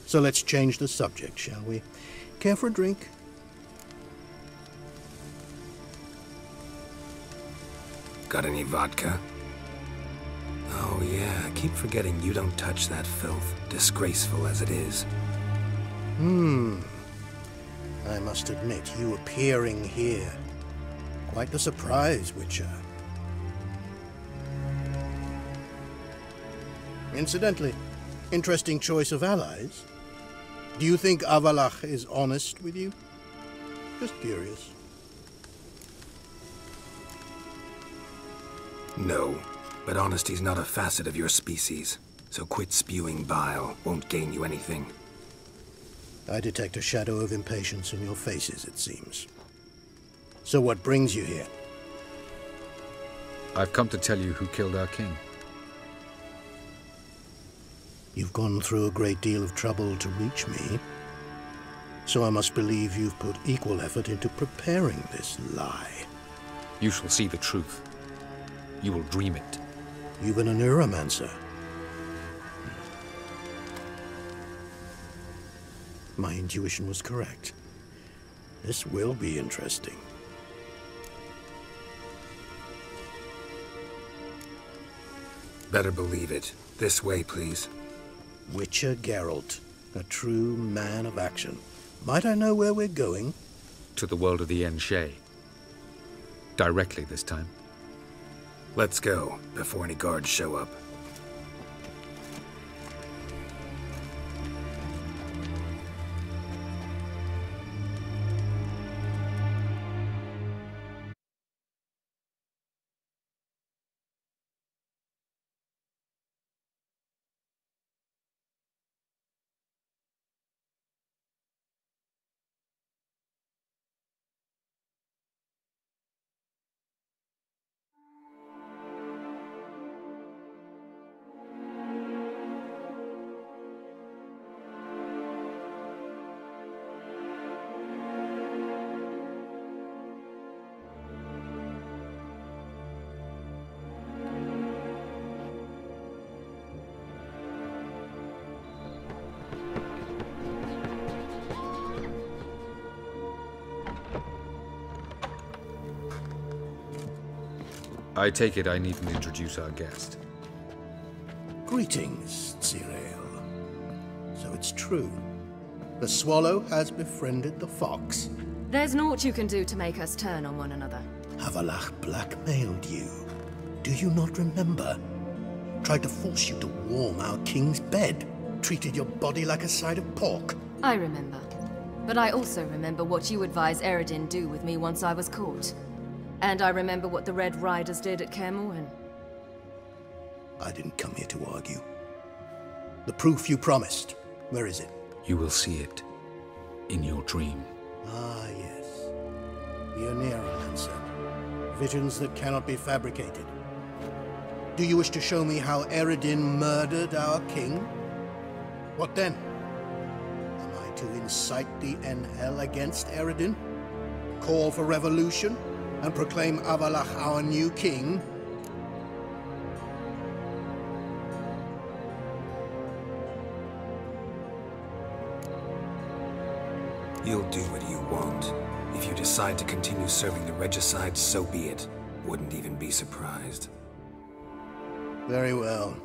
So let's change the subject, shall we? Care for a drink? Got any vodka? Oh yeah, I keep forgetting you don't touch that filth, disgraceful as it is. I must admit, you appearing here, quite the surprise, Witcher. Incidentally, interesting choice of allies. Do you think Avallac'h is honest with you? Just curious. No, but honesty's not a facet of your species, so quit spewing bile, won't gain you anything. I detect a shadow of impatience in your faces, it seems. So what brings you here? I've come to tell you who killed our king. You've gone through a great deal of trouble to reach me, so I must believe you've put equal effort into preparing this lie. You shall see the truth. You will dream it. You've been a neuromancer. My intuition was correct. This will be interesting. Better believe it. This way, please. Witcher Geralt, a true man of action. Might I know where we're going? To the world of the Yen Shay. Directly this time. Let's go, before any guards show up. I take it I needn't introduce our guest. Greetings, Zireael. So it's true. The swallow has befriended the fox. There's naught you can do to make us turn on one another. Avallac'h blackmailed you. Do you not remember? Tried to force you to warm our king's bed. Treated your body like a side of pork. I remember. But I also remember what you advised Eredin do with me once I was caught. And I remember what the Red Riders did at Kaer Morhen. I didn't come here to argue. The proof you promised, where is it? You will see it in your dream. Ah, yes. The Oneiromancer. Visions that cannot be fabricated. Do you wish to show me how Eredin murdered our king? What then? Am I to incite the Enhel against Eredin? Call for revolution? And proclaim Avallac'h our new king? You'll do what you want. If you decide to continue serving the regicide, so be it. Wouldn't even be surprised. Very well.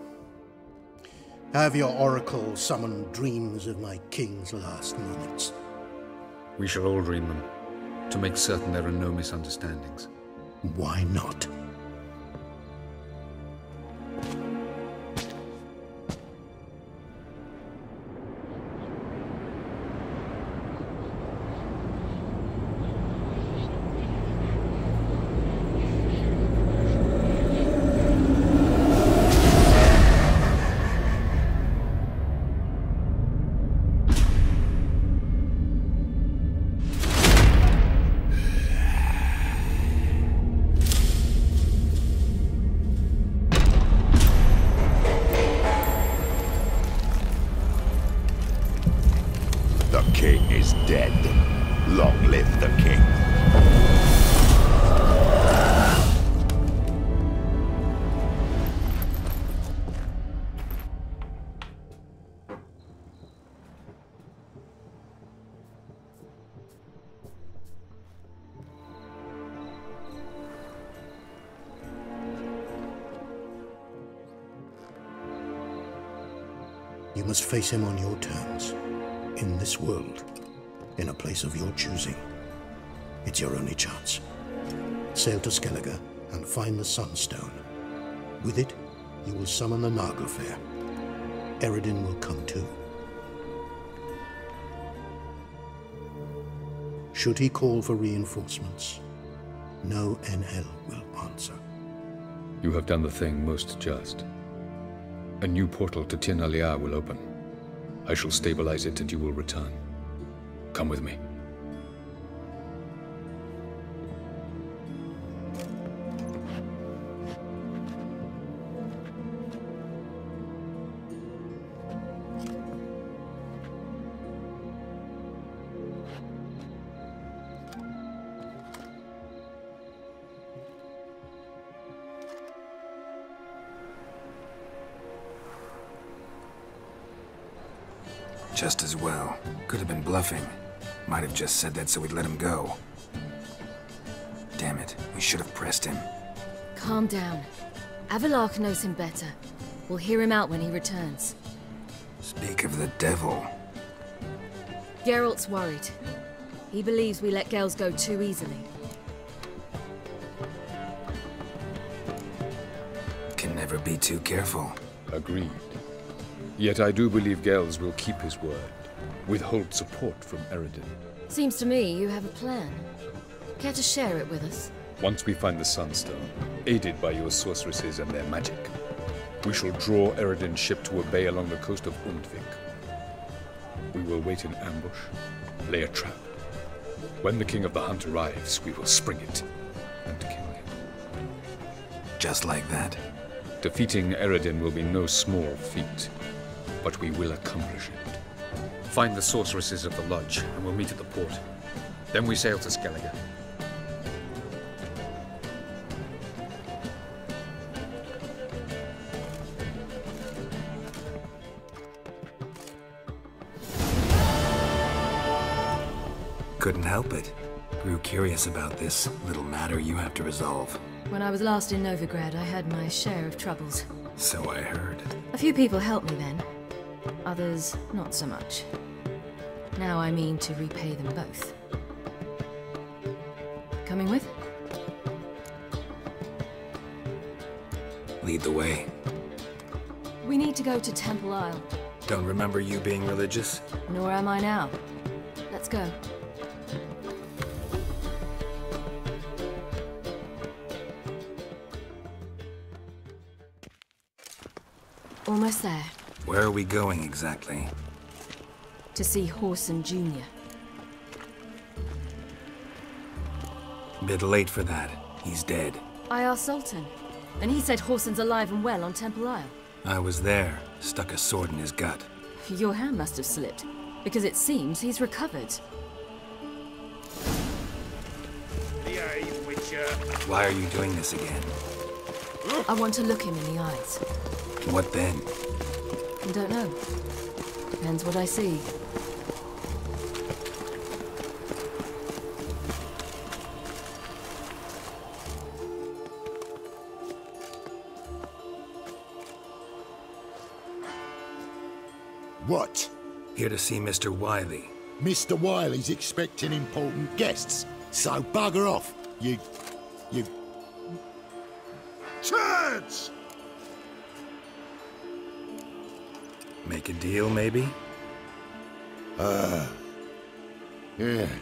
Have your oracle summon dreams of my king's last moments. We shall all dream them, to make certain there are no misunderstandings. Why not? You must face him on your terms. In this world. In a place of your choosing. It's your only chance. Sail to Skellige and find the Sunstone. With it, you will summon the Naglfar. Eredin will come too. Should he call for reinforcements, no NL will answer. You have done the thing most just. A new portal to Tir na Liar will open. I shall stabilize it and you will return. Come with me. Just as well. Could have been bluffing. Might have just said that so we'd let him go. Damn it, we should have pressed him. Calm down. Avallac'h knows him better. We'll hear him out when he returns. Speak of the devil. Geralt's worried. He believes we let Gels go too easily. Can never be too careful. Agreed. Yet I do believe Gels will keep his word. Withhold support from Eredin. Seems to me you have a plan. Care to share it with us? Once we find the Sunstone, aided by your sorceresses and their magic, we shall draw Eredin's ship to a bay along the coast of Undvik. We will wait in ambush, lay a trap. When the King of the Hunt arrives, we will spring it and kill him. Just like that? Defeating Eredin will be no small feat, but we will accomplish it. Find the sorceresses of the Lodge, and we'll meet at the port. Then we sail to Skellige. Couldn't help it. Grew curious about this little matter you have to resolve. When I was last in Novigrad, I had my share of troubles. So I heard. A few people helped me then. Others, not so much. Now I mean to repay them both. Coming with? Lead the way. We need to go to Temple Isle. Don't remember you being religious? Nor am I now. Let's go. Almost there. Where are we going exactly? To see Whoreson Jr. Bit late for that. He's dead. I asked Sultan, and he said Whoreson's alive and well on Temple Isle. I was there. Stuck a sword in his gut. Your hand must have slipped, because it seems he's recovered. Why are you doing this again? I want to look him in the eyes. What then? I don't know. Depends what I see. What? Here to see Mr. Wily. Mr. Wiley's expecting important guests, so bugger off, you... turds! Make a deal, maybe? Yeah.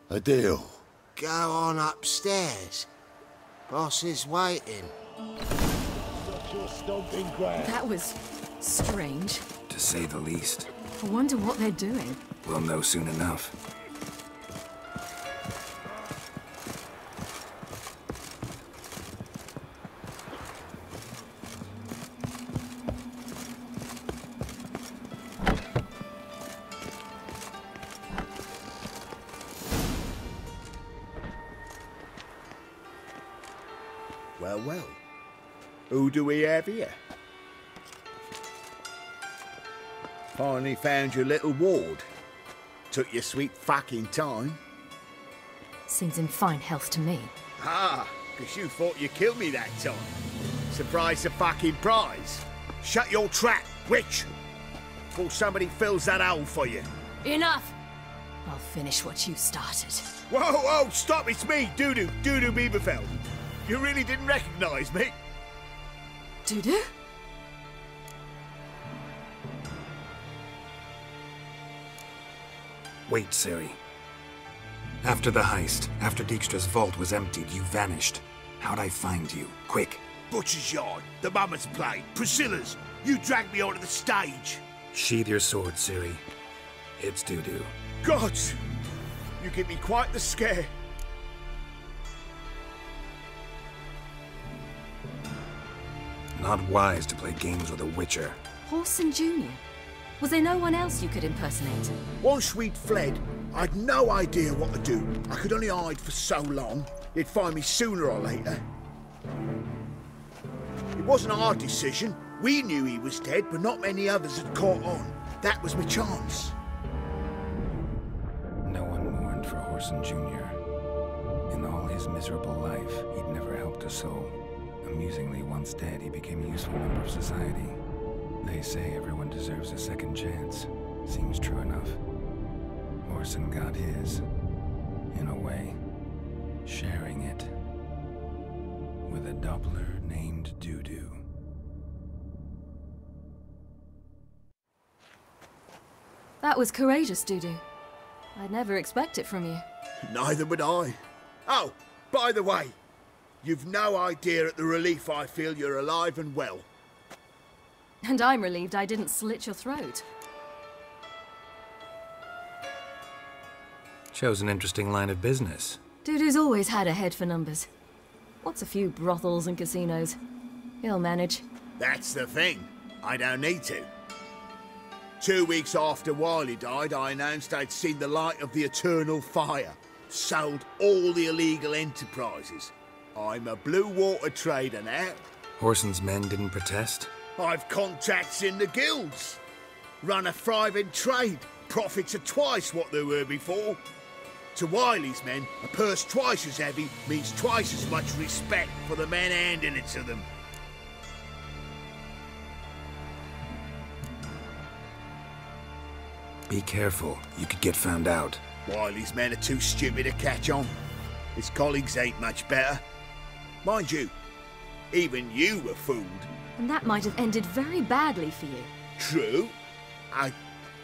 A deal. Go on upstairs. Boss is waiting. Such your stomping ground. That was strange. To say the least. I wonder what they're doing. We'll know soon enough. Well. Who do we have here? Finally found your little ward. Took your sweet fucking time. Seems in fine health to me. Ah, because you thought you killed me that time. Surprise the fucking prize. Shut your trap, witch! Before somebody fills that hole for you. Enough! I'll finish what you started. Whoa, stop, it's me, Dudu Bieberfeld. You really didn't recognise me? Dudu? Wait, Ciri. After the heist, after Dijkstra's vault was emptied, you vanished. How'd I find you? Quick. Butcher's Yard, the Mummer's Play, Priscilla's. You dragged me onto the stage. Sheathe your sword, Ciri. It's Dudu. Gods! You give me quite the scare. Not wise to play games with a witcher. Whoreson Jr.? Was there no one else you could impersonate? Once we'd fled, I'd no idea what to do. I could only hide for so long. They'd find me sooner or later. It wasn't our decision. We knew he was dead, but not many others had caught on. That was my chance. No one mourned for Whoreson Jr. In all his miserable life, he'd never helped a soul. Amusingly, once dead, he became a useful member of society. They say everyone deserves a second chance. Seems true enough. Whoreson got his, in a way, sharing it with a Doppler named Dudu. That was courageous, Dudu. I'd never expect it from you. Neither would I. Oh, by the way, you've no idea at the relief I feel you're alive and well. And I'm relieved I didn't slit your throat. Chose an interesting line of business. Dudu's always had a head for numbers. What's a few brothels and casinos? He'll manage. That's the thing. I don't need to. 2 weeks after Wiley died, I announced I'd seen the light of the eternal fire. Sold all the illegal enterprises. I'm a blue water trader now. Whoreson's men didn't protest? I've contacts in the guilds. Run a thriving trade. Profits are twice what they were before. To Wiley's men, a purse twice as heavy means twice as much respect for the men handing it to them. Be careful. You could get found out. Wiley's men are too stupid to catch on. His colleagues ain't much better. Mind you, even you were fooled. And that might have ended very badly for you. True. I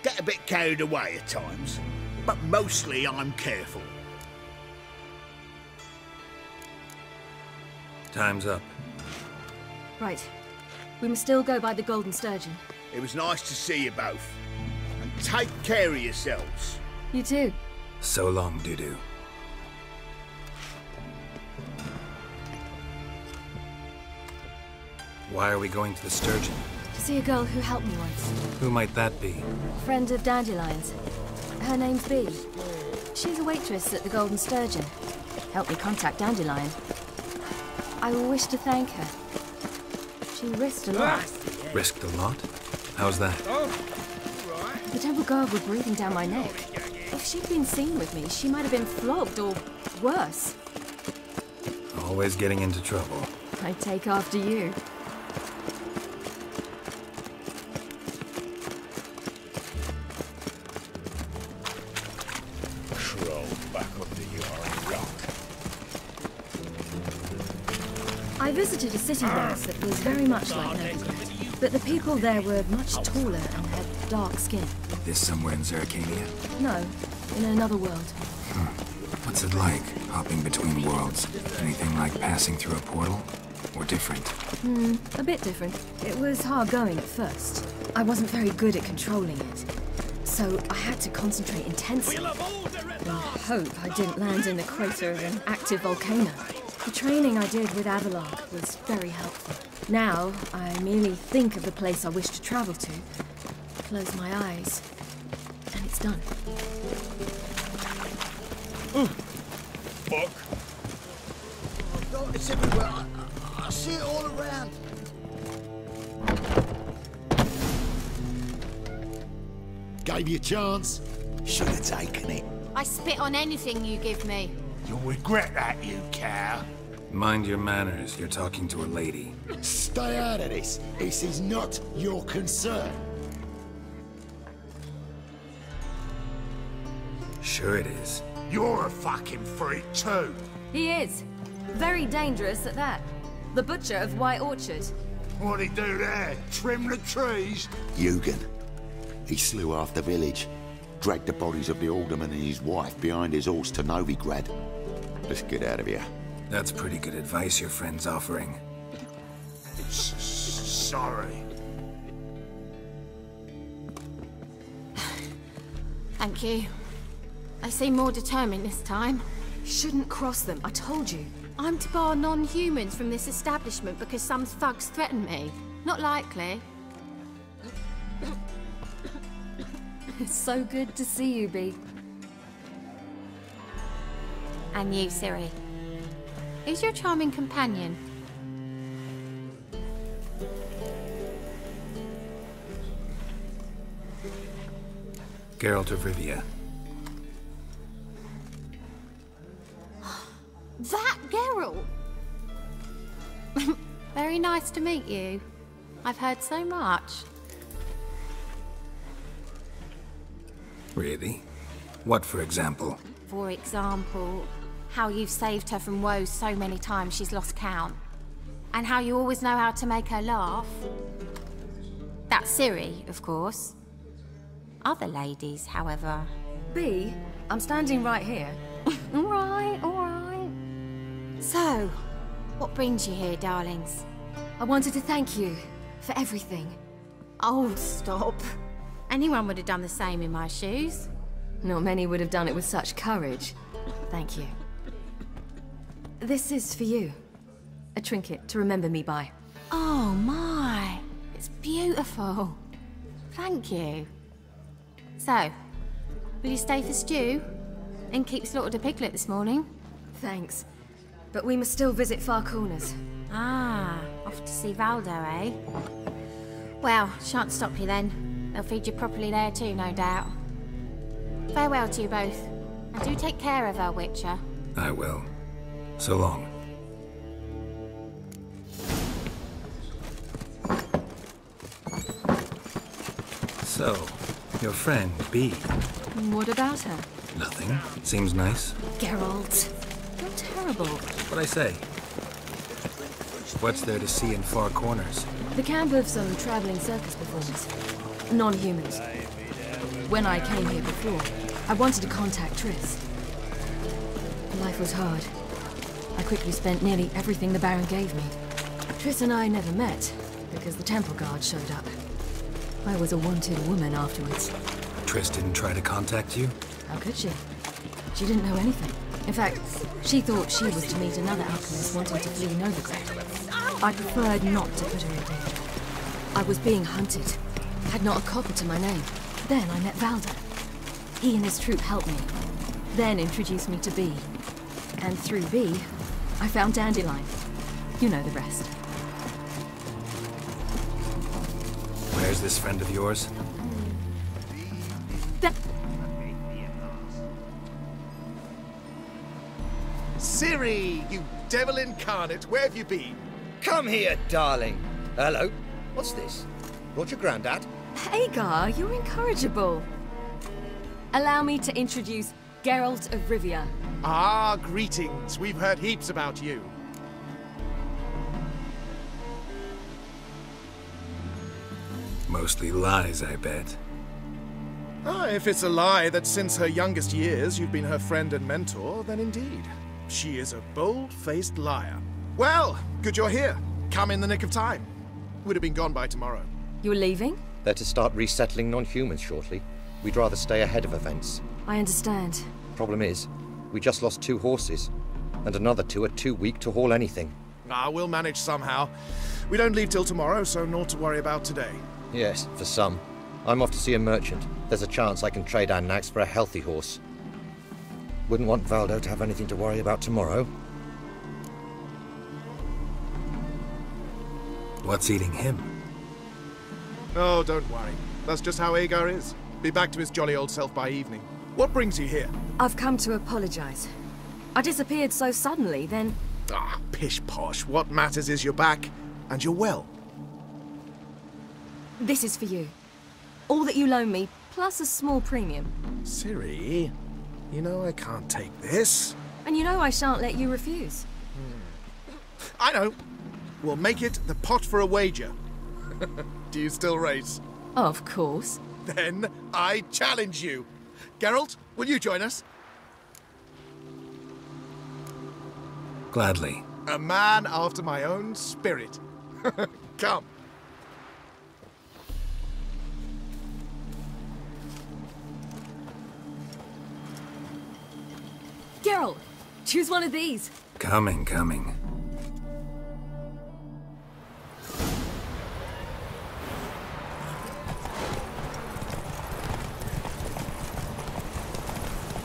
get a bit carried away at times, but mostly I'm careful. Time's up. Right. We must still go by the Golden Sturgeon. It was nice to see you both. And take care of yourselves. You too. So long, Dudu. Why are we going to the Sturgeon? To see a girl who helped me once. Who might that be? A friend of Dandelion's. Her name's Bee. She's a waitress at the Golden Sturgeon. Helped me contact Dandelion. I wish to thank her. She risked a lot. Risked a lot? How's that? The temple guard were breathing down my neck. If she'd been seen with me, she might have been flogged or worse. Always getting into trouble. I'd take after you. Crawl back under your rock. I visited a city once that was very much like Novigrad. But the people there were much taller and had dark skin. This somewhere in Zerkania? No, in another world. What's it like, hopping between worlds? Anything like passing through a portal? Or different? A bit different. It was hard going at first. I wasn't very good at controlling it. So I had to concentrate intensely. And hope I didn't land in the crater of an active volcano. The training I did with Avallac'h was very helpful. Now, I merely think of the place I wish to travel to, close my eyes, and it's done. Fuck. Oh, it's everywhere. I see it all around. Gave you a chance. Should have taken it. I spit on anything you give me. You'll regret that, you cow. Mind your manners. You're talking to a lady. Stay out of this. This is not your concern. Sure it is. You're a fucking freak too. He is. Very dangerous at that. The butcher of White Orchard. What'd he do there? Trim the trees? Eugen. He slew half the village. Dragged the bodies of the alderman and his wife behind his horse to Novigrad. Let's get out of here. That's pretty good advice your friend's offering. Sorry. Thank you. They seem more determined this time. Shouldn't cross them, I told you. I'm to bar non-humans from this establishment because some thugs threaten me. Not likely. It's so good to see you, Bee. And you, Ciri. Who's your charming companion? Geralt of Rivia. That Geralt! Very nice to meet you. I've heard so much. Really? What, for example? For example, how you've saved her from woes so many times she's lost count. And how you always know how to make her laugh. That's Ciri, of course. Other ladies, however... Bee, I'm standing right here. All right, all right. So, what brings you here, darlings? I wanted to thank you for everything. Oh, stop. Anyone would have done the same in my shoes. Not many would have done it with such courage. Thank you. This is for you. A trinket to remember me by. Oh my, it's beautiful. Thank you. So, will you stay for stew? Innkeep slaughtered a piglet this morning. Thanks. But we must still visit Far Corners. Ah, off to see Valdo, eh? Well, shan't stop you then. They'll feed you properly there too, no doubt. Farewell to you both. And do take care of her, Witcher. I will. So long. So, your friend, Bee. What about her? Nothing. Seems nice. Geralt, you're terrible. What'd I say? What's there to see in Far Corners? The camp of some traveling circus performers. Non-humans. When I came here before, I wanted to contact Triss. Life was hard. I quickly spent nearly everything the Baron gave me. Triss and I never met, because the Temple Guard showed up. I was a wanted woman afterwards. Triss didn't try to contact you? How could she? She didn't know anything. In fact, she thought she was to meet another alchemist wanting to flee Novigrad. I preferred not to put her in danger. I was being hunted. Had not a copper to my name. Then I met Valdo. He and his troop helped me. Then introduced me to Bee. And through Bee, I found Dandelion. You know the rest. Where's this friend of yours? Ciri, you devil incarnate, where have you been? Come here, darling. Hello. What's this? Brought your granddad? Hagar, you're incorrigible. Allow me to introduce Geralt of Rivia. Ah, greetings. We've heard heaps about you. Mostly lies, I bet. Ah, if it's a lie that since her youngest years you've been her friend and mentor, then indeed. She is a bold-faced liar. Well, good you're here. Come in the nick of time. Would have been gone by tomorrow. You're leaving? They're to start resettling non-humans shortly. We'd rather stay ahead of events. I understand. Problem is, we just lost 2 horses. And another 2 are too weak to haul anything. Ah, we'll manage somehow. We don't leave till tomorrow, so naught to worry about today. Yes, for some. I'm off to see a merchant. There's a chance I can trade Annax for a healthy horse. Wouldn't want Valdo to have anything to worry about tomorrow. What's eating him? Oh, don't worry. That's just how Agar is. Be back to his jolly old self by evening. What brings you here? I've come to apologize. I disappeared so suddenly, then Ah, pish-posh. What matters is you're back, and you're well. This is for you. All that you loan me, plus a small premium. Ciri, you know I can't take this. And you know I shan't let you refuse. I know. We'll make it the pot for a wager. Do you still race? Of course. Then I challenge you. Geralt, will you join us? Gladly. A man after my own spirit. Come. Geralt, choose one of these. Coming.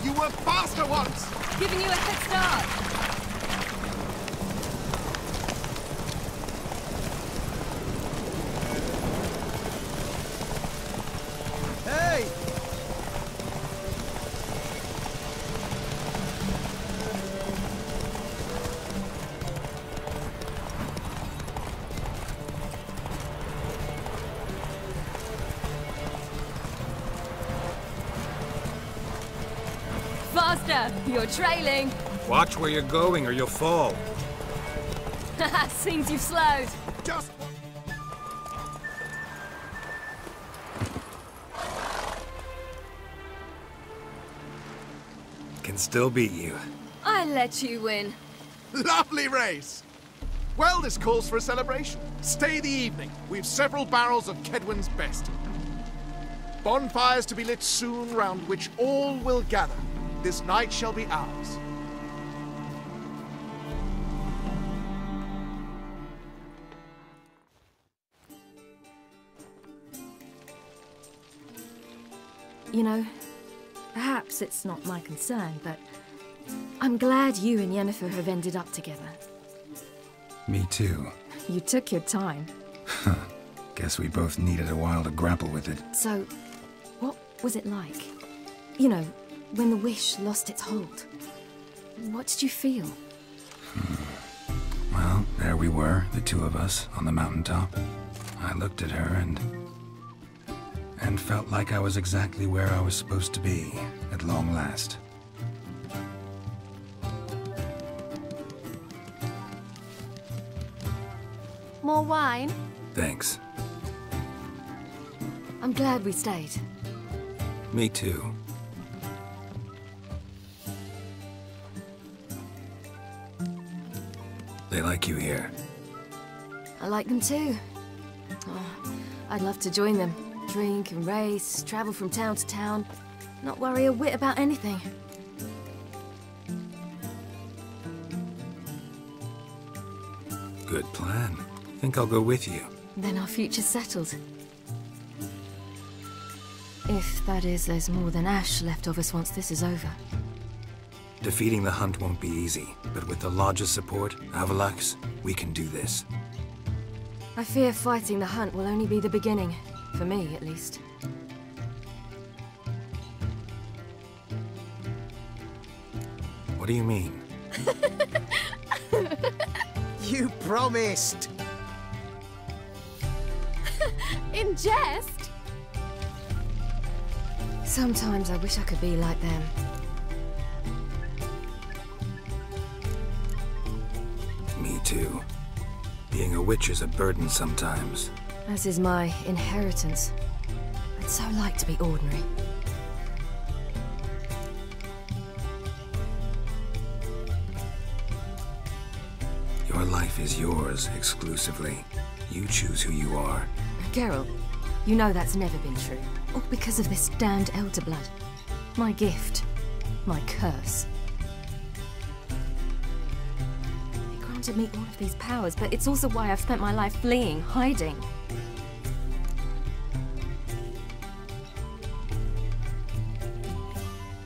You were faster once! Giving you a head start. Hey! Faster! You're trailing. Watch where you're going or you'll fall. Seems you've slowed. Just... Can still beat you. I let you win. Lovely race! Well, this calls for a celebration. Stay the evening. We've several barrels of Kedwen's best. Bonfires to be lit soon, round which all will gather. This night shall be ours. You know, perhaps it's not my concern, but I'm glad you and Yennefer have ended up together. Me too. You took your time. Guess we both needed a while to grapple with it. So, what was it like? You know, when the wish lost its hold. What did you feel? Well, there we were, the two of us, on the mountaintop. I looked at her and felt like I was exactly where I was supposed to be, at long last. More wine? Thanks. I'm glad we stayed. Me too. They like you here. I like them too. Oh, I'd love to join them. Drink and race, travel from town to town. Not worry a whit about anything. Good plan. Think I'll go with you. Then our future's settled. If, that is, there's more than ash left of us once this is over. Defeating the hunt won't be easy, but with the Lodge's support, Avalax, we can do this. I fear fighting the hunt will only be the beginning. For me, at least. What do you mean? You promised! In jest? Sometimes I wish I could be like them. Me too. Being a witch is a burden sometimes. As is my inheritance. I'd so like to be ordinary. Your life is yours, exclusively. You choose who you are. Geralt, you know that's never been true. All because of this damned Elder Blood. My gift. My curse. It granted me all of these powers, but it's also why I've spent my life fleeing, hiding.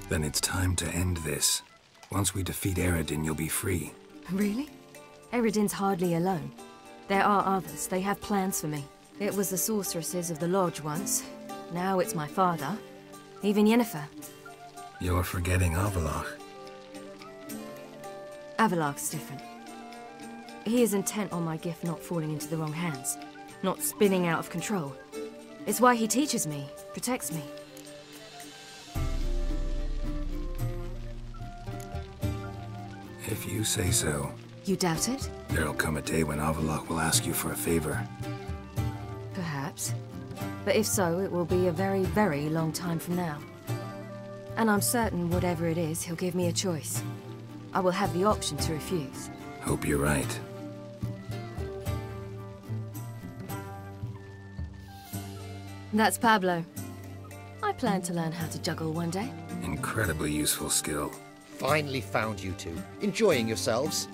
Then it's time to end this. Once we defeat Eredin, you'll be free. Really? Eredin's hardly alone. There are others. They have plans for me. It was the sorceresses of the Lodge once. Now it's my father. Even Yennefer. You're forgetting Avallac'h. Avallac'h's different. He is intent on my gift not falling into the wrong hands, not spinning out of control. It's why he teaches me, protects me. If you say so. You doubt it? There'll come a day when Avallac'h will ask you for a favor. Perhaps. But if so, it will be a very, very long time from now. And I'm certain whatever it is, he'll give me a choice. I will have the option to refuse. Hope you're right. That's Pablo. I plan to learn how to juggle one day. Incredibly useful skill. Finally found you two. Enjoying yourselves?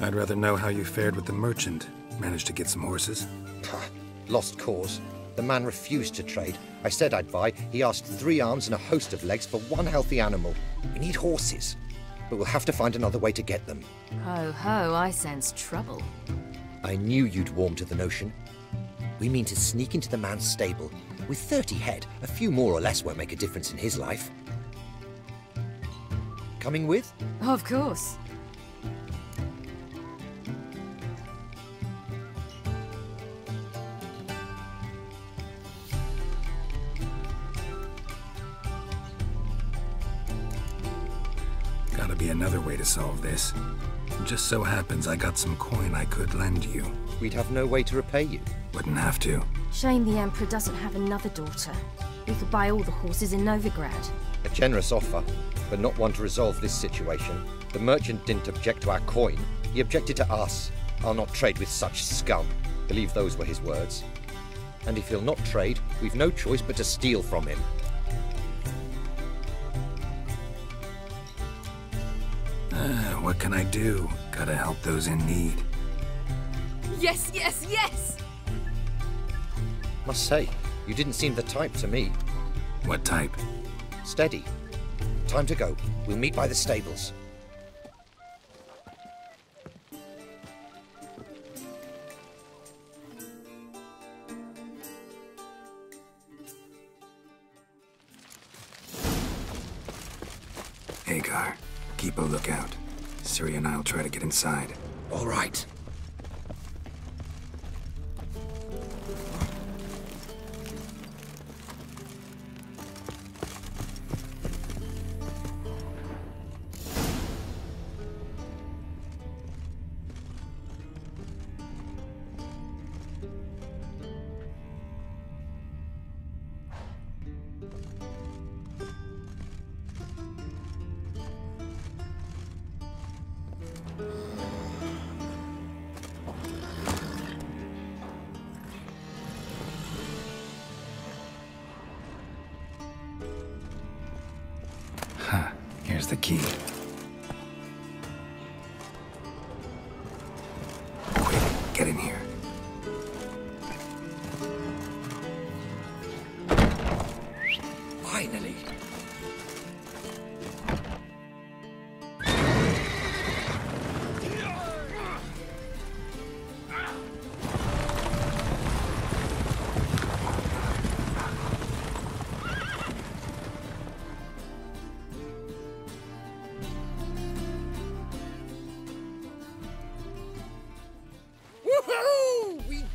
I'd rather know how you fared with the merchant. Managed to get some horses? Lost cause. The man refused to trade. I said I'd buy. He asked 3 arms and a host of legs for 1 healthy animal. We need horses, but we'll have to find another way to get them. Ho ho, I sense trouble. I knew you'd warm to the notion. We mean to sneak into the man's stable. With 30 head, a few more or less won't make a difference in his life. Coming with? Of course. Gotta be another way to solve this. It just so happens I got some coin I could lend you. We'd have no way to repay you. Wouldn't have to. Shame the Emperor doesn't have another daughter. We could buy all the horses in Novigrad. A generous offer, but not one to resolve this situation. The merchant didn't object to our coin. He objected to us. I'll not trade with such scum. Believe those were his words. And if he'll not trade, we've no choice but to steal from him. What can I do? Gotta help those in need. Yes, yes, yes! Must say, you didn't seem the type to me. What type? Steady. Time to go. We'll meet by the stables. Hagar, keep a lookout. Ciri and I'll try to get inside. All right. Here's the key. Quick, get in here. Finally.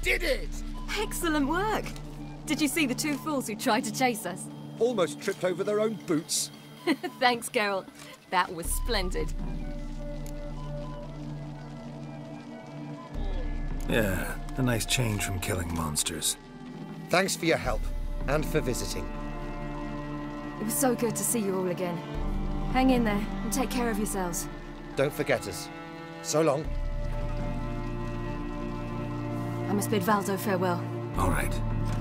Did it! Excellent work! Did you see the 2 fools who tried to chase us? Almost tripped over their own boots. Thanks, Geralt. That was splendid. Yeah, a nice change from killing monsters. Thanks for your help, and for visiting. It was so good to see you all again. Hang in there, and take care of yourselves. Don't forget us. So long. I must bid Valdo farewell. All right.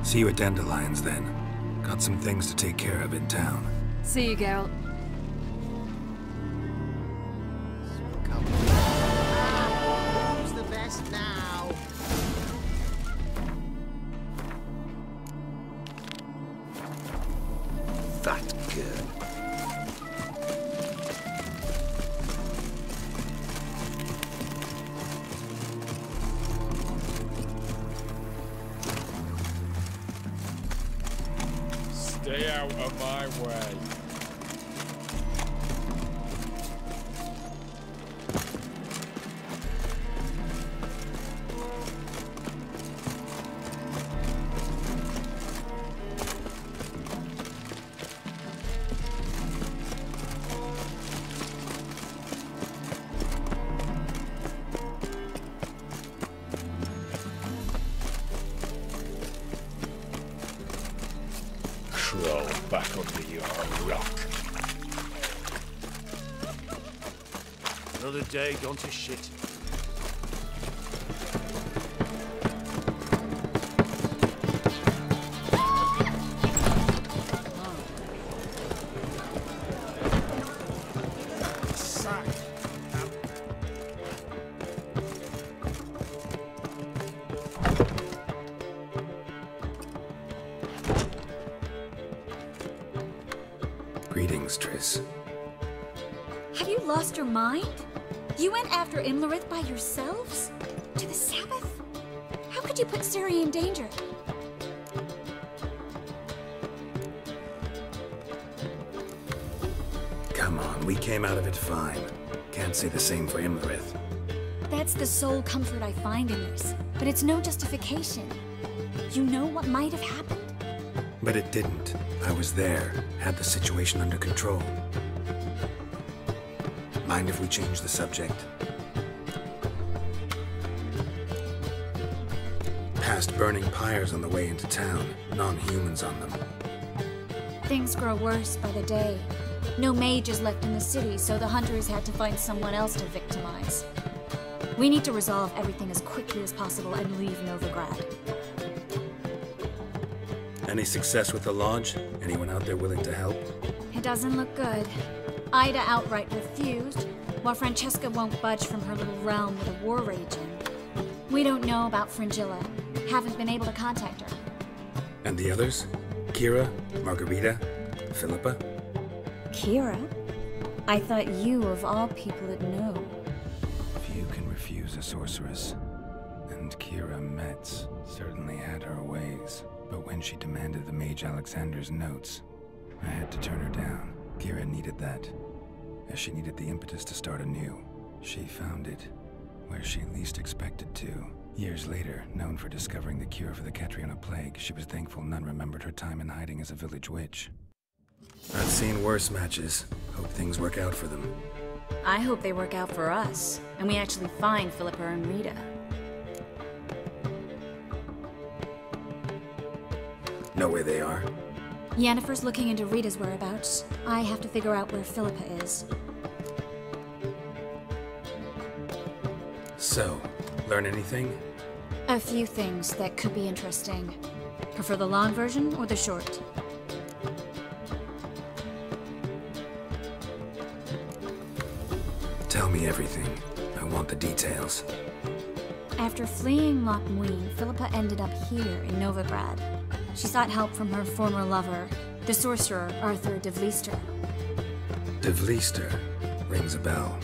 See you at Dandelions, then. Got some things to take care of in town. See you, Geralt. Who's the best now? That girl. Stay out of my way. crawl back under your rock. Another day gone to shit. Greetings, Triss. Have you lost your mind? You went after Imlerith by yourselves? To the Sabbath? How could you put Ciri in danger? Come on, we came out of it fine. Can't say the same for Imlerith. That's the sole comfort I find in this, but it's no justification. You know what might have happened. But it didn't. I was there, had the situation under control. Mind if we change the subject? Past burning pyres on the way into town, non-humans on them. Things grow worse by the day. No mages left in the city, so the hunters had to find someone else to victimize. We need to resolve everything as quickly as possible and leave Novigrad. Any success with the Lodge? Anyone out there willing to help? It doesn't look good. Ida outright refused, while Francesca won't budge from her little realm with a war raging. We don't know about Fringilla. Haven't been able to contact her. And the others? Kira? Margarita? Philippa? Kira? I thought you, of all people, would know. Few can refuse a sorceress. And Kira Metz certainly had her ways. But when she demanded the Mage Alexander's notes, I had to turn her down. Kira needed that, as she needed the impetus to start anew. She found it where she least expected to. Years later, known for discovering the cure for the Catriona plague, she was thankful none remembered her time in hiding as a village witch. I've seen worse matches. Hope things work out for them. I hope they work out for us, and we actually find Philippa and Rita. Know where they are? Yennefer's looking into Rita's whereabouts. I have to figure out where Philippa is. So, learn anything? A few things that could be interesting. Prefer the long version or the short? Tell me everything. I want the details. After fleeing Loch Muin, Philippa ended up here in Novigrad. She sought help from her former lover, the sorcerer Arthur de Vlister. De Vlister rings a bell.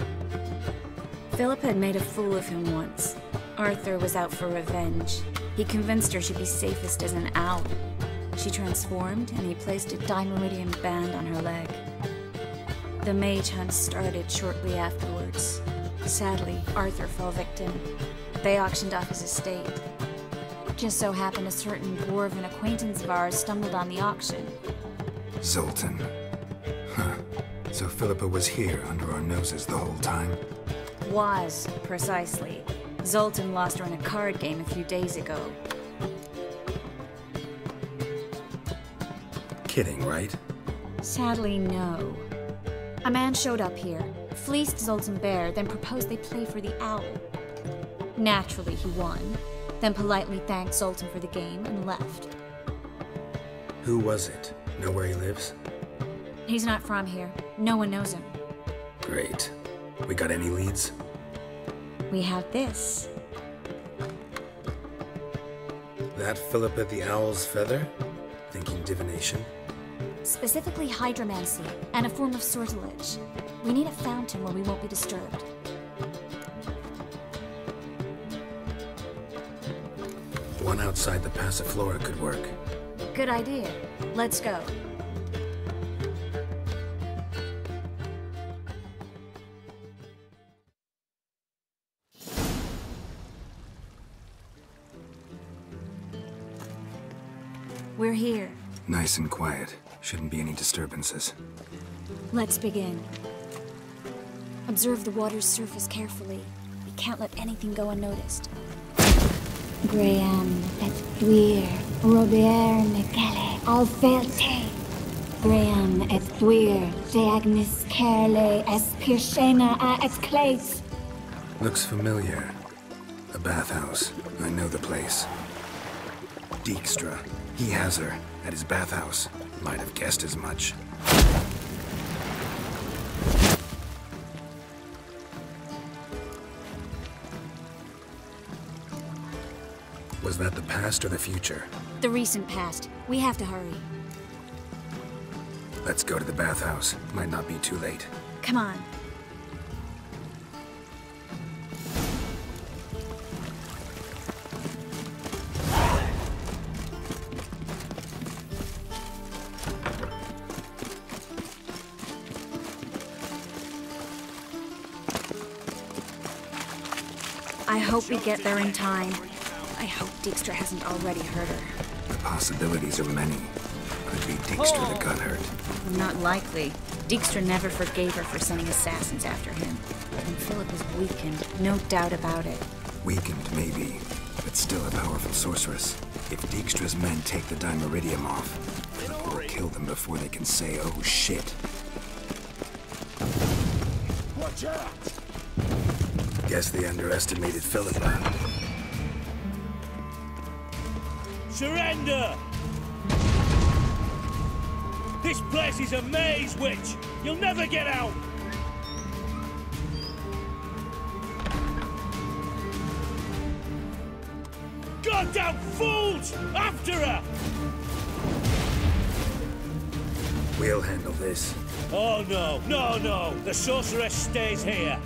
Philippa had made a fool of him once. Arthur was out for revenge. He convinced her she'd be safest as an owl. She transformed, and he placed a Dimeridian band on her leg. The mage hunt started shortly afterwards. Sadly, Arthur fell victim. They auctioned off his estate. Just so happened a certain dwarven acquaintance of ours stumbled on the auction. Zoltan. Huh. So Philippa was here under our noses the whole time? Was, precisely. Zoltan lost her in a card game a few days ago. Kidding, right? Sadly, no. A man showed up here, fleeced Zoltan bare, then proposed they play for the owl. Naturally, he won, then politely thanked Zoltan for the game and left. Who was it? Know where he lives? He's not from here. No one knows him. Great. We got any leads? We have this. That Philippa the Owl's feather? Thinking divination? Specifically hydromancy, and a form of sortilege. We need a fountain where we won't be disturbed. One outside the Passiflora could work. Good idea. Let's go. We're here. Nice and quiet. Shouldn't be any disturbances. Let's begin. Observe the water's surface carefully. We can't let anything go unnoticed. Graham, et Duir, Robert, Mekele, Alferte. Graham et thuir, deagnis kerle es pirshena a et clate. Looks familiar. A bathhouse. I know the place. Dijkstra. He has her at his bathhouse. Might have guessed as much. Was that the past or the future? The recent past. We have to hurry. Let's go to the bathhouse. Might not be too late. Come on. I hope we get there in time. I hope Dijkstra hasn't already hurt her. The possibilities are many. Could be Dijkstra that got hurt. Not likely. Dijkstra never forgave her for sending assassins after him. And Philip is weakened, no doubt about it. Weakened, maybe, but still a powerful sorceress. If Dijkstra's men take the Dimeridium off, Philip will kill them before they can say, oh shit. Watch out! Guess they underestimated Philippa. Surrender! This place is a maze, witch! You'll never get out! Goddamn fools! After her! We'll handle this. Oh no, no, no! The sorceress stays here!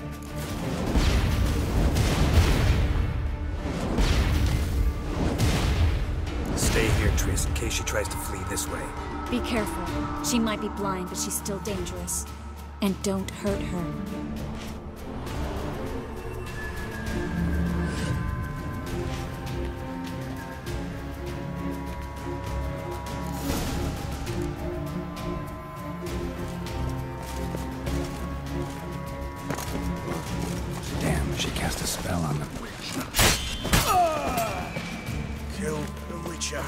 Stay here, Triss, in case she tries to flee this way. Be careful. She might be blind, but she's still dangerous. And don't hurt her. Damn, she cast a spell on them. Kill the Witcher.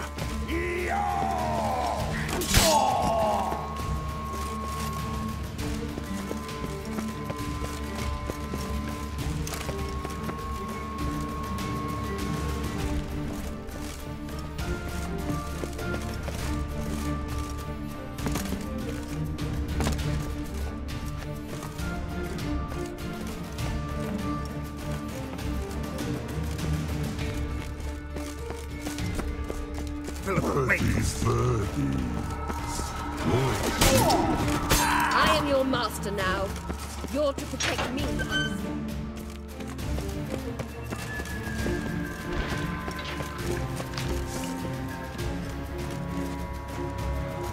I am your master now. You're to protect me.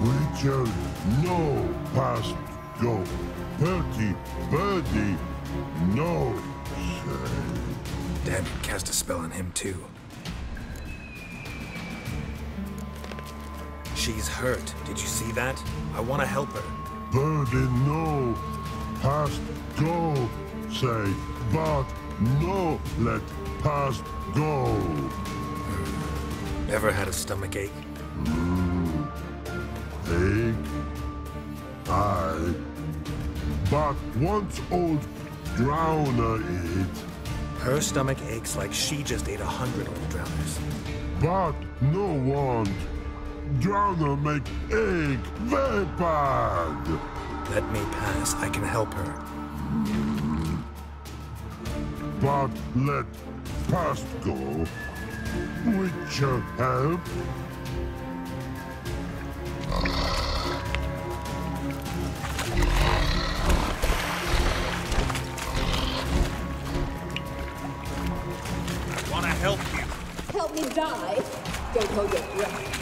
Witcher, no past go. Bertie, birdie, no say. Dad can cast a spell on him too. She's hurt. Did you see that? I want to help her. Birdie, no past go say, but no let past go. Ever had a stomach ache? Ache? Aye. But once old Drowner ate. Her stomach aches like she just ate 100 old drowners. But no want. Drowner make ache very bad. Let me pass. I can help her. But let past go. Witcher help. I want to help you. Help me die? Don't hold your breath.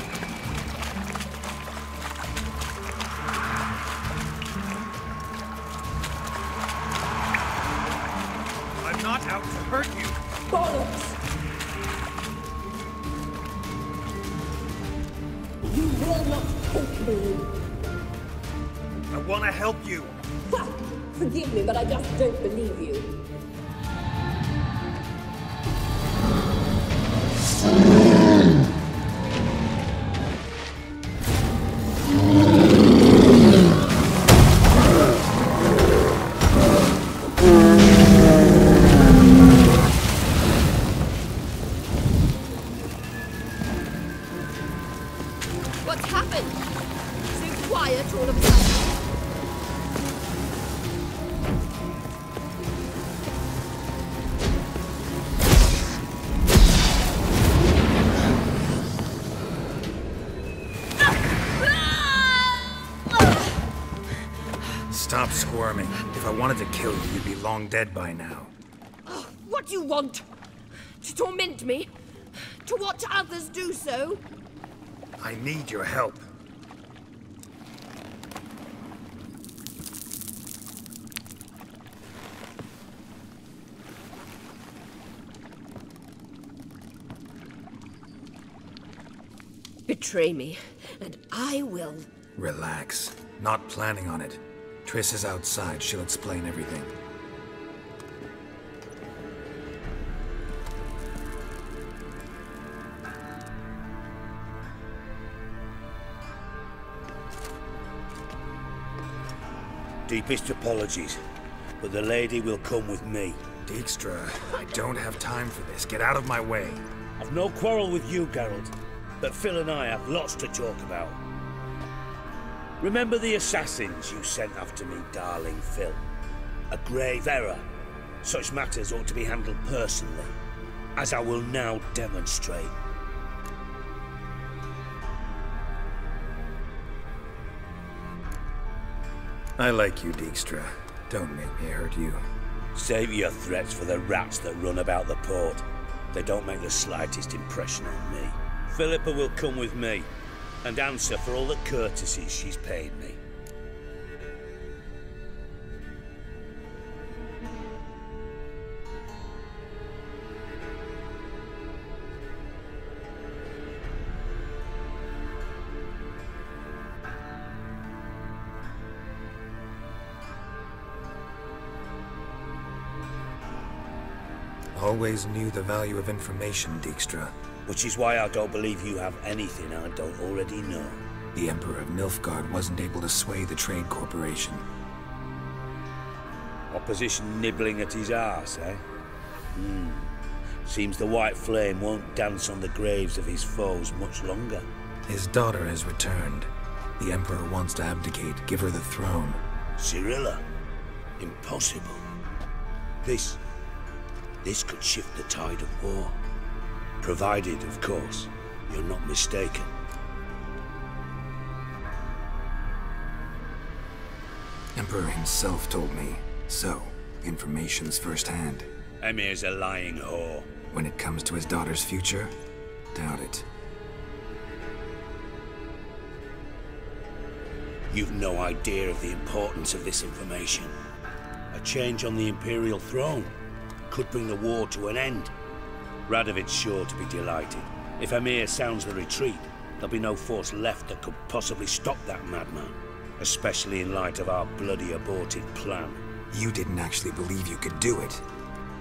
I'm not out to hurt you. Bollocks! You will not take me. I want to help you. Ha! Forgive me, but I just don't believe you. squirming. If I wanted to kill you, you'd be long dead by now. Oh, what do you want? To torment me? To watch others do so? I need your help. Betray me, and I will. Relax. Not planning on it. Triss is outside. She'll explain everything. Deepest apologies, but the lady will come with me. Dijkstra, I don't have time for this. Get out of my way. I've no quarrel with you, Geralt, but Phil and I have lots to talk about. Remember the assassins you sent after me, darling Phil? A grave error. Such matters ought to be handled personally, as I will now demonstrate. I like you, Dijkstra. Don't make me hurt you. Save your threats for the rats that run about the port. They don't make the slightest impression on me. Philippa will come with me, and answer for all the courtesies she's paid me. Always knew the value of information, Dijkstra. Which is why I don't believe you have anything I don't already know. The Emperor of Nilfgaard wasn't able to sway the Trade Corporation. Opposition nibbling at his arse, eh? Seems the White Flame won't dance on the graves of his foes much longer. His daughter has returned. The Emperor wants to abdicate, give her the throne. Cirilla? Impossible. This could shift the tide of war. Provided, of course, you're not mistaken. Emperor himself told me. So, information's firsthand. Emir's a lying whore. When it comes to his daughter's future, doubt it. You've no idea of the importance of this information. A change on the Imperial throne could bring the war to an end. Radovid's sure to be delighted. If Emir sounds the retreat, there'll be no force left that could possibly stop that madman. Especially in light of our bloody aborted plan. You didn't actually believe you could do it.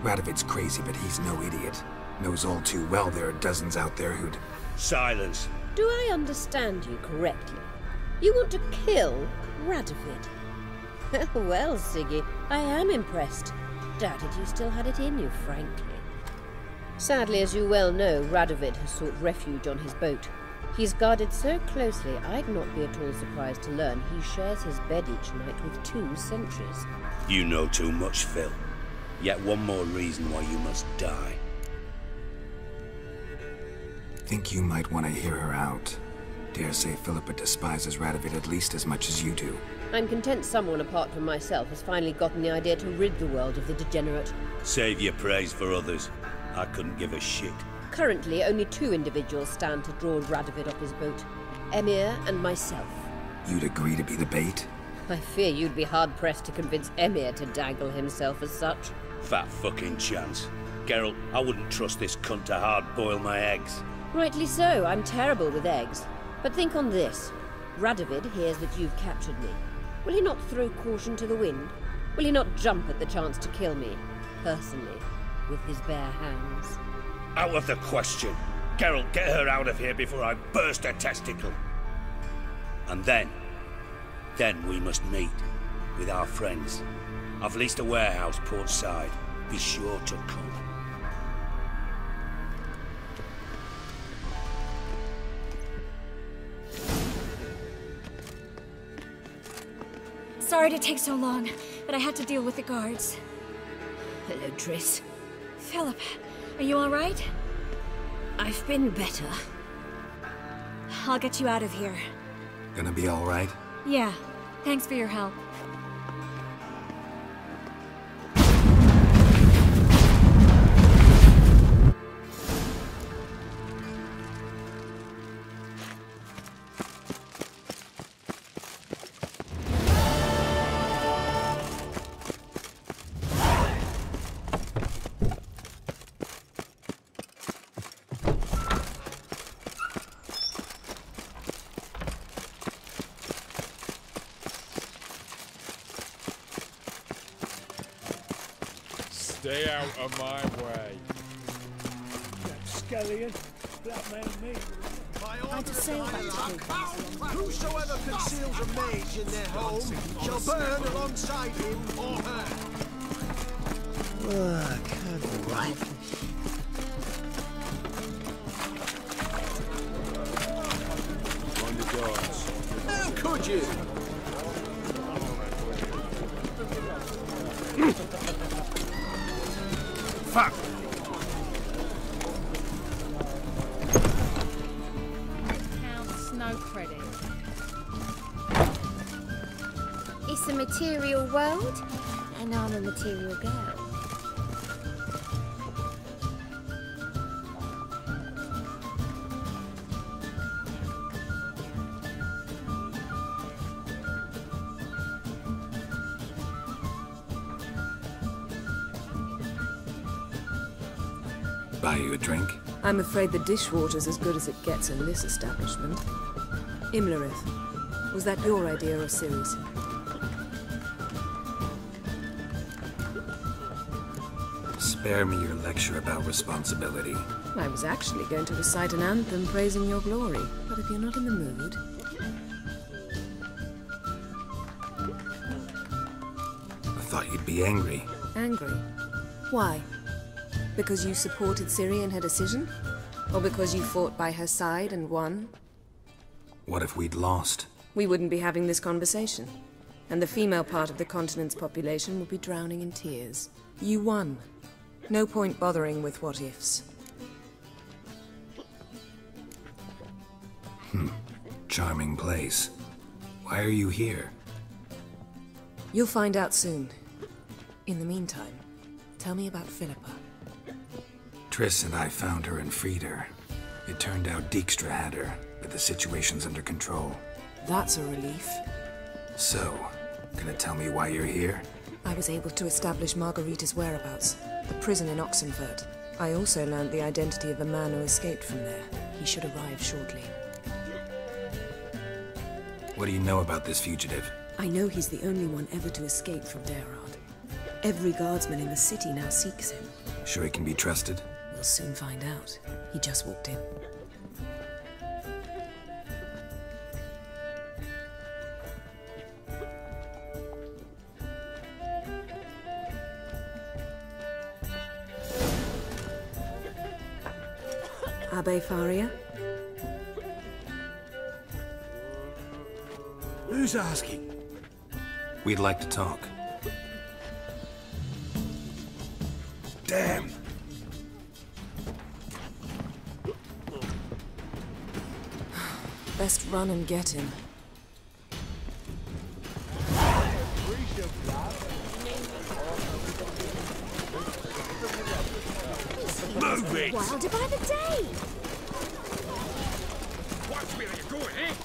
Radovid's crazy, but he's no idiot. Knows all too well there are dozens out there who'd... Silence. Do I understand you correctly? You want to kill Radovid? Well, Siggy, I am impressed. Doubted you still had it in you, frankly. Sadly, as you well know, Radovid has sought refuge on his boat. He's guarded so closely, I'd not be at all surprised to learn he shares his bed each night with 2 sentries. You know too much, Phil. Yet one more reason why you must die. Think you might want to hear her out. Dare say Philippa despises Radovid at least as much as you do. I'm content someone apart from myself has finally gotten the idea to rid the world of the degenerate. Save your praise for others. I couldn't give a shit. Currently, only 2 individuals stand to draw Radovid off his boat. Emir and myself. You'd agree to be the bait? I fear you'd be hard-pressed to convince Emir to dangle himself as such. Fat fucking chance. Geralt, I wouldn't trust this cunt to hard-boil my eggs. Rightly so, I'm terrible with eggs. But think on this. Radovid hears that you've captured me. Will he not throw caution to the wind? Will he not jump at the chance to kill me, personally, with his bare hands? Out of the question. Geralt, get her out of here before I burst her testicle. And then we must meet with our friends. I've leased a warehouse port side. Be sure to come. Sorry to take so long, but I had to deal with the guards. Hello, Triss. Philip, are you all right? I've been better. I'll get you out of here. Gonna be all right? Yeah, thanks for your help. Stay out of my way. That scullion blackmailed me. I just say that Whosoever conceals a mage in their home shall burn alongside him or her. Right. On the guards. How could you? Fuck! Counts no credit. It's a material world, and I'm a material girl. Buy you a drink? I'm afraid the dishwater's as good as it gets in this establishment. Imlerith, was that your idea or Ciri's? Spare me your lecture about responsibility. I was actually going to recite an anthem praising your glory, but if you're not in the mood... I thought you'd be angry. Angry? Why? Because you supported Ciri in her decision? Or because you fought by her side and won? What if we'd lost? We wouldn't be having this conversation. And the female part of the continent's population would be drowning in tears. You won. No point bothering with what-ifs. Charming place. Why are you here? You'll find out soon. In the meantime, tell me about Philippa. Triss and I found her and freed her. It turned out Dijkstra had her, but the situation's under control. That's a relief. So, gonna tell me why you're here? I was able to establish Margarita's whereabouts, the prison in Oxenfurt. I also learned the identity of a man who escaped from there. He should arrive shortly. What do you know about this fugitive? I know he's the only one ever to escape from Daerad. Every guardsman in the city now seeks him. Sure he can be trusted? We'll soon find out. He just walked in. Abbe Faria? Who's asking? We'd like to talk. Damn! Best run and get him. Move it! Wilder by the day! Watch me, you go ahead!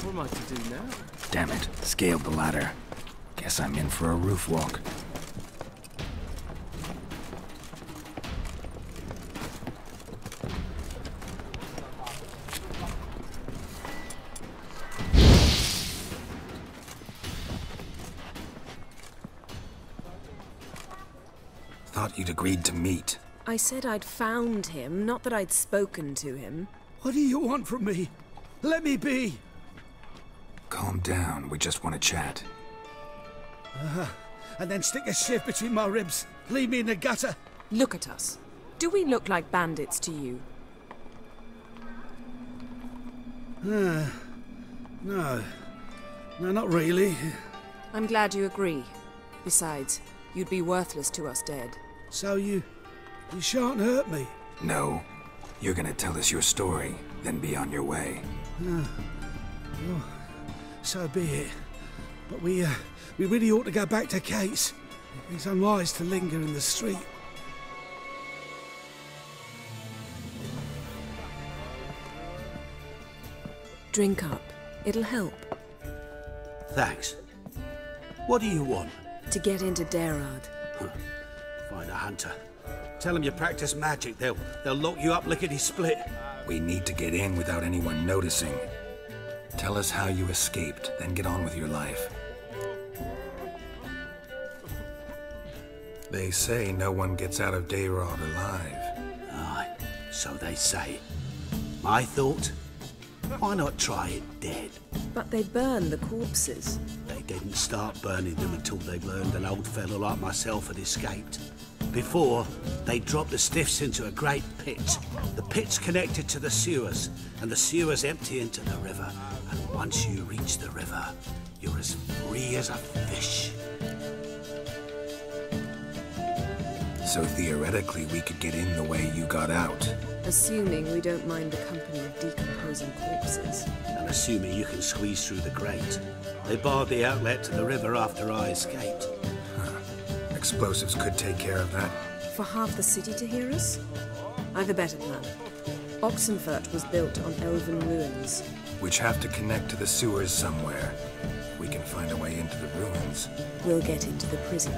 What am I to do now? Damn it, scaled the ladder. Guess I'm in for a roof walk. Thought you'd agreed to meet. I said I'd found him, not that I'd spoken to him. What do you want from me? Let me be! Calm down, we just want to chat. And then stick a sieve between my ribs. Leave me in the gutter. Look at us. Do we look like bandits to you? No. No, not really. I'm glad you agree. Besides, you'd be worthless to us dead. So you shan't hurt me? No. You're gonna tell us your story, then be on your way. Oh, so be it. But we really ought to go back to Kate's. It's unwise to linger in the street. Drink up. It'll help. Thanks. What do you want? To get into Daerad. Find a hunter. Tell them you practice magic. They'll lock you up lickety-split. We need to get in without anyone noticing. Tell us how you escaped, then get on with your life. They say no one gets out of Dayrod alive. Aye, so they say. My thought? Why not try it dead? But they burn the corpses. They didn't start burning them until they'd learned an old fellow like myself had escaped. Before, they dropped the stiffs into a great pit. The pit's connected to the sewers, and the sewers empty into the river. And once you reach the river, you're as free as a fish. So theoretically, we could get in the way you got out. Assuming we don't mind the company of decomposing corpses. And assuming you can squeeze through the grate. They barred the outlet to the river after I escaped. Explosives could take care of that. For half the city to hear us? I've a better plan. Oxenfurt was built on elven ruins. Which have to connect to the sewers somewhere. We can find a way into the ruins. We'll get into the prison.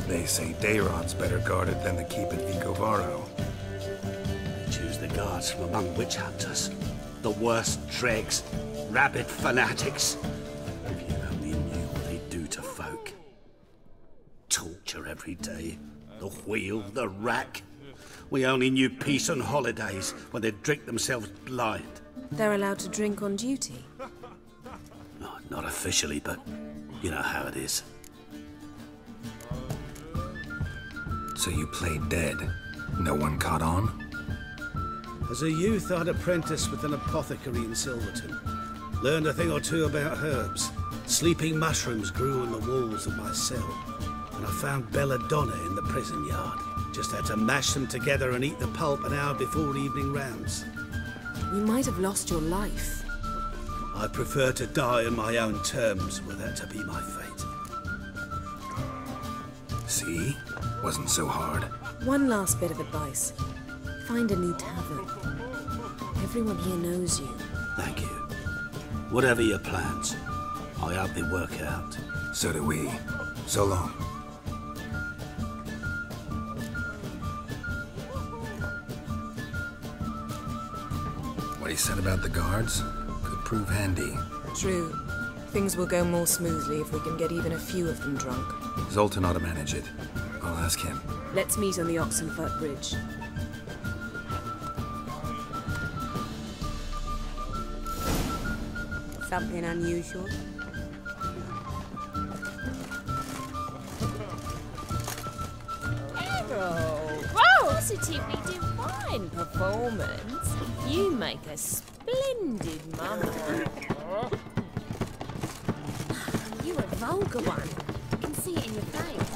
They say Dayrod's better guarded than the keep at Vicovaro. Choose the guards from among witch hunters. The worst dregs, rabid fanatics. If you only knew what they do to folk. Torture every day. The wheel, the rack. We only knew peace on holidays when they'd drink themselves blind. They're allowed to drink on duty? No, not officially, but you know how it is. So you played dead? No one caught on? As a youth, I'd apprenticed with an apothecary in Silverton. Learned a thing or two about herbs. Sleeping mushrooms grew on the walls of my cell. And I found belladonna in the prison yard. Just had to mash them together and eat the pulp an hour before evening rounds. You might have lost your life. I prefer to die on my own terms, were that to be my fate. See? Wasn't so hard. One last bit of advice. Find a new tavern. Everyone here knows you. Thank you. Whatever your plans, I hope they work out. So do we. So long. What he said about the guards could prove handy. True. Things will go more smoothly if we can get even a few of them drunk. Zoltan ought to manage it. I'll ask him. Let's meet on the Oxenfurt Bridge. Something unusual? Whoa! Positively divine performance. You make a splendid mummer. You're a vulgar one. I can see it in your face.